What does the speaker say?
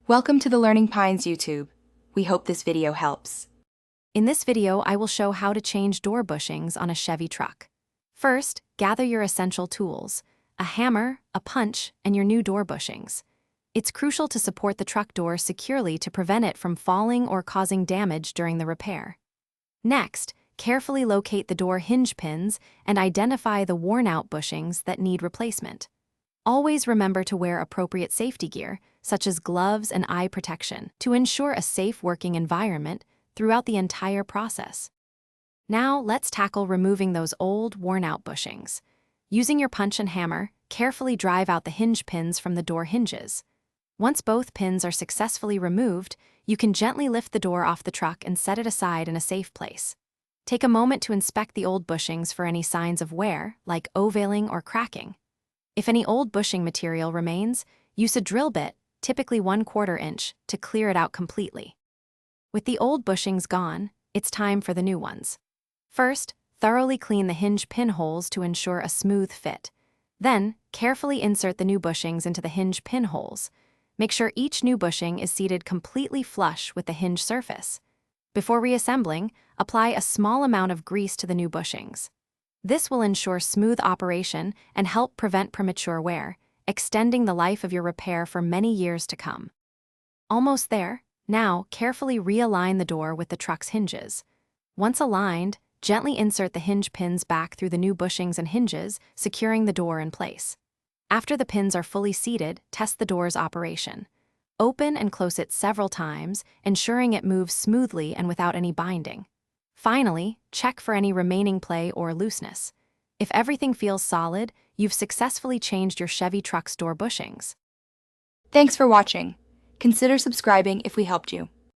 Welcome to the Learning Pines YouTube. We hope this video helps. In this video, I will show how to change door bushings on a Chevy truck. First, gather your essential tools: a hammer, a punch, and your new door bushings. It's crucial to support the truck door securely to prevent it from falling or causing damage during the repair. Next, carefully locate the door hinge pins and identify the worn-out bushings that need replacement. Always remember to wear appropriate safety gear, such as gloves and eye protection, to ensure a safe working environment throughout the entire process. Now, let's tackle removing those old, worn-out bushings. Using your punch and hammer, carefully drive out the hinge pins from the door hinges. Once both pins are successfully removed, you can gently lift the door off the truck and set it aside in a safe place. Take a moment to inspect the old bushings for any signs of wear, like ovaling or cracking. If any old bushing material remains, use a drill bit, typically 1/4 inch, to clear it out completely. With the old bushings gone, it's time for the new ones. First, thoroughly clean the hinge pin holes to ensure a smooth fit. Then, carefully insert the new bushings into the hinge pin holes. Make sure each new bushing is seated completely flush with the hinge surface. Before reassembling, apply a small amount of grease to the new bushings. This will ensure smooth operation and help prevent premature wear, extending the life of your repair for many years to come. Almost there. Now, carefully realign the door with the truck's hinges. Once aligned, gently insert the hinge pins back through the new bushings and hinges, securing the door in place. After the pins are fully seated, test the door's operation. Open and close it several times, ensuring it moves smoothly and without any binding. Finally, check for any remaining play or looseness. If everything feels solid, you've successfully changed your Chevy truck's door bushings. Thanks for watching. Consider subscribing if we helped you.